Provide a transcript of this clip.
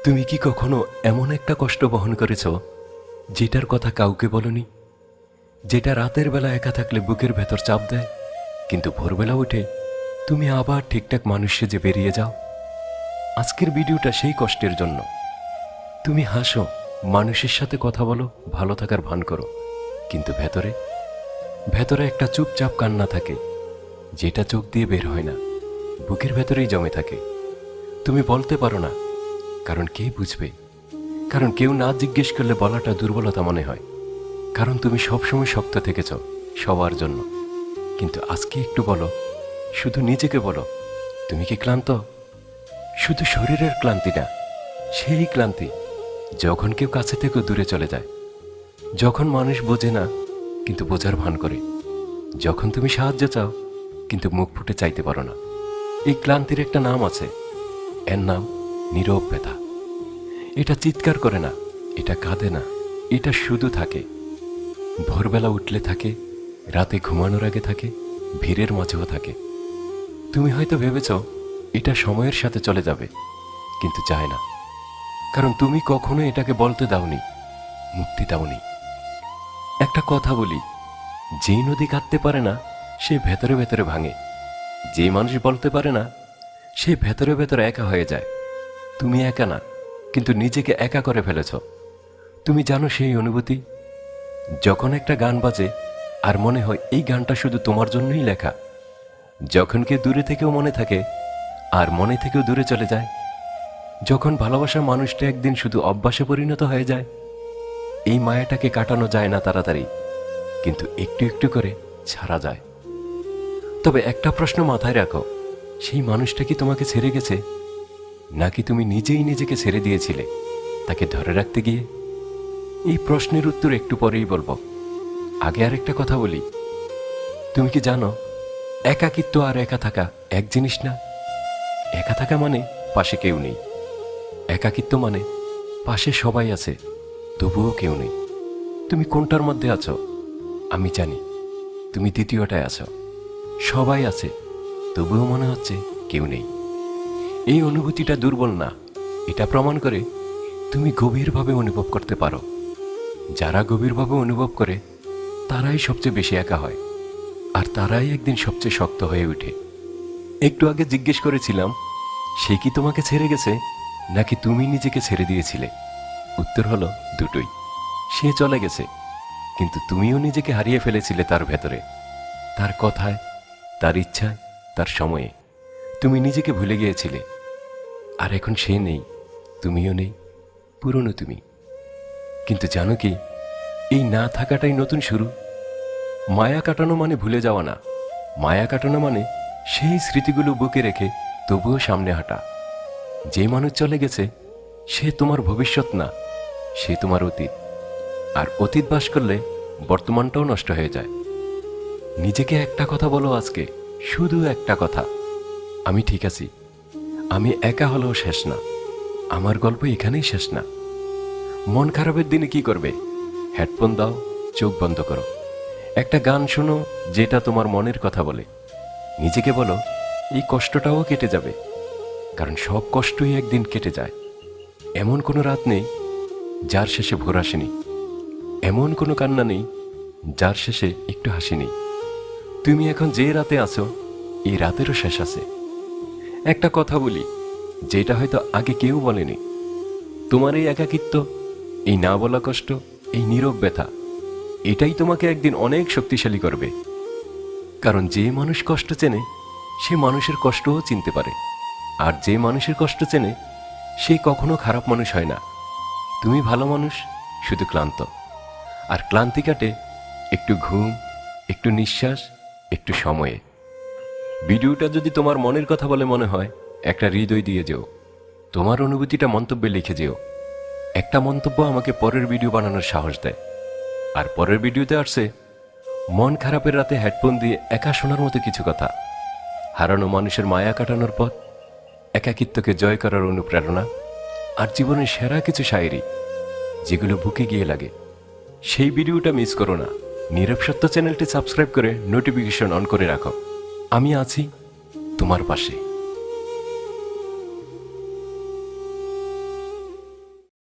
তুমি কি কখনো এমন একটা কষ্ট বহন করেছ যেটার কথা কাউকে বলনি, যেটা রাতের বেলা একা থাকলে বুকের ভেতর চাপ দেয়, কিন্তু ভোরবেলা উঠে তুমি আবার ঠিকঠাক মানুষ সেজে বেরিয়ে যাও? আজকের ভিডিওটা সেই কষ্টের জন্য। তুমি হাসো, মানুষের সাথে কথা বলো, ভালো থাকার ভান করো, কিন্তু ভেতরে ভেতরে একটা চুপচাপ কান্না থাকে, যেটা চোখ দিয়ে বের হয় না, বুকের ভেতরেই জমে থাকে। তুমি বলতে পারো না, কারণ কে বুঝবে? কারণ কেউ না জিজ্ঞেস করলে বলাটা দুর্বলতা মনে হয়। কারণ তুমি সবসময় শক্ত থেকেছ সবার জন্য। কিন্তু আজকে একটু বলো, শুধু নিজেকে বলো, তুমি কি ক্লান্ত? শুধু শরীরের ক্লান্তি না, সেই ক্লান্তি যখন কেউ কাছে থেকে দূরে চলে যায়, যখন মানুষ বোঝে না কিন্তু বোঝার ভান করে, যখন তুমি সাহায্য চাও কিন্তু মুখ ফুটে চাইতে পারো না। এই ক্লান্তির একটা নাম আছে, এর নাম নীরব ব্যথা। এটা চিৎকার করে না, এটা কাঁদে না, এটা শুধু থাকে। ভোরবেলা উঠলে থাকে, রাতে ঘুমানোর আগে থাকে, ভিড়ের মাঝেও থাকে। তুমি হয়তো ভেবেছ এটা সময়ের সাথে চলে যাবে, কিন্তু চায় না। কারণ তুমি কখনো এটাকে বলতে দাওনি, মুক্তি দাওনি। একটা কথা বলি, যেই নদী কাঁদতে পারে না সে ভেতরে ভেতরে ভাঙে, যে মানুষ বলতে পারে না সে ভেতরে ভেতরে একা হয়ে যায়। তুমি একা না, কিন্তু নিজেকে একা করে ফেলেছ। তুমি জানো সেই অনুভূতি, যখন একটা গান বাজে আর মনে হয় এই গানটা শুধু তোমার জন্যই লেখা, যখন কেউ দূরে থেকেও মনে থাকে আর মনে থেকেও দূরে চলে যায়, যখন ভালোবাসার মানুষটা একদিন শুধু অভ্যাসে পরিণত হয়ে যায়। এই মায়াটাকে কাটানো যায় না তাড়াতাড়ি, কিন্তু একটু একটু করে ছাড়া যায়। তবে একটা প্রশ্ন মাথায় রাখো, সেই মানুষটা কি তোমাকে ছেড়ে গেছে, নাকি তুমি নিজেই নিজেকে ছেড়ে দিয়েছিলে তাকে ধরে রাখতে গিয়ে? এই প্রশ্নের উত্তর একটু পরেই বলবো। আগে আরেকটা কথা বলি, তুমি কি জানো একাকিত্ব আর একা থাকা এক জিনিস না? একা থাকা মানে পাশে কেউ নেই, একাকিত্ব মানে পাশে সবাই আছে তবুও কেউ নেই। তুমি কোনটার মধ্যে আছো? আমি জানি তুমি দ্বিতীয়টায় আছো। সবাই আছে তবুও মনে হচ্ছে কেউ নেই। এই অনুভূতিটা দুর্বল না, এটা প্রমাণ করে তুমি গভীরভাবে অনুভব করতে পারো। যারা গভীরভাবে অনুভব করে তারাই সবচেয়ে বেশি একা হয়, আর তারাই একদিন সবচেয়ে শক্ত হয়ে ওঠে। একটু আগে জিজ্ঞেস করেছিলাম, সে কি তোমাকে ছেড়ে গেছে নাকি তুমি নিজেকে ছেড়ে দিয়েছিলে? উত্তর হলো দুটোই। সে চলে গেছে, কিন্তু তুমিও নিজেকে হারিয়ে ফেলেছিলে তার ভেতরে, তার কথায়, তার ইচ্ছায়, তার সময়ে। তুমি নিজেকে ভুলে গিয়েছিলে, আর এখন সে নেই, তুমিও নেই, পুরনো তুমি। কিন্তু জানো কি, এই না থাকাটাই নতুন শুরু। মায়া কাটানো মানে ভুলে যাওয়া না, মায়া কাটানো মানে সেই স্মৃতিগুলো বুকে রেখে তবুও সামনে হাঁটা। যে মানুষ চলে গেছে সে তোমার ভবিষ্যৎ না, সে তোমার অতীত। আর অতীত বাস করলে বর্তমানটাও নষ্ট হয়ে যায়। নিজেকে একটা কথা বলো আজকে, শুধু একটা কথা, আমি ঠিক আছি। আমি একা হলেও শেষ না, আমার গল্প এখানেই শেষ না। মন খারাপের দিনে কি করবে? হেডফোন দাও, চোখ বন্ধ করো, একটা গান শোনো যেটা তোমার মনের কথা বলে। নিজেকে বলো এই কষ্টটাও কেটে যাবে, কারণ সব কষ্টই একদিন কেটে যায়। এমন কোনো রাত নেই যার শেষে ভোর আসেনি, এমন কোনো কান্না নেই যার শেষে একটু হাসি নেই। তুমি এখন যে রাতে আছো, এই রাতেরও শেষ আছে। একটা কথা বলি, যেটা হয়তো আগে কেউ বলেনি, তোমার এই একাকিত্ব, এই না বলা কষ্ট, এই নীরব ব্যথা, এটাই তোমাকে একদিন অনেক শক্তিশালী করবে। কারণ যে মানুষ কষ্ট চেনে সে মানুষের কষ্টও চিনতে পারে, আর যে মানুষের কষ্ট চেনে সে কখনো খারাপ মানুষ হয় না। তুমি ভালো মানুষ, শুধু ক্লান্ত। আর ক্লান্তি কাটে একটু ঘুম, একটু নিঃশ্বাস, একটু সময়ে। ভিডিওটা যদি তোমার মনের কথা বলে মনে হয়, একটা হৃদয় দিয়ে যেও, তোমার অনুভূতিটা মন্তব্যে লিখে যেও। একটা মন্তব্য আমাকে পরের ভিডিও বানানোর সাহস দেয়। আর পরের ভিডিওতে আসছে মন খারাপের রাতে হেডফোন দিয়ে একা শোনার মতো কিছু কথা, হারানো মানুষের মায়া কাটানোর পথ, একাকিত্বকে জয় করার অনুপ্রেরণা, আর জীবনের সেরা কিছু শায়েরি যেগুলো বুকে গিয়ে লাগে। সেই ভিডিওটা মিস করো না। নীরব সত্য চ্যানেলটি সাবস্ক্রাইব করে নোটিফিকেশন অন করে রাখো। আমি আছি তোমার পাশে।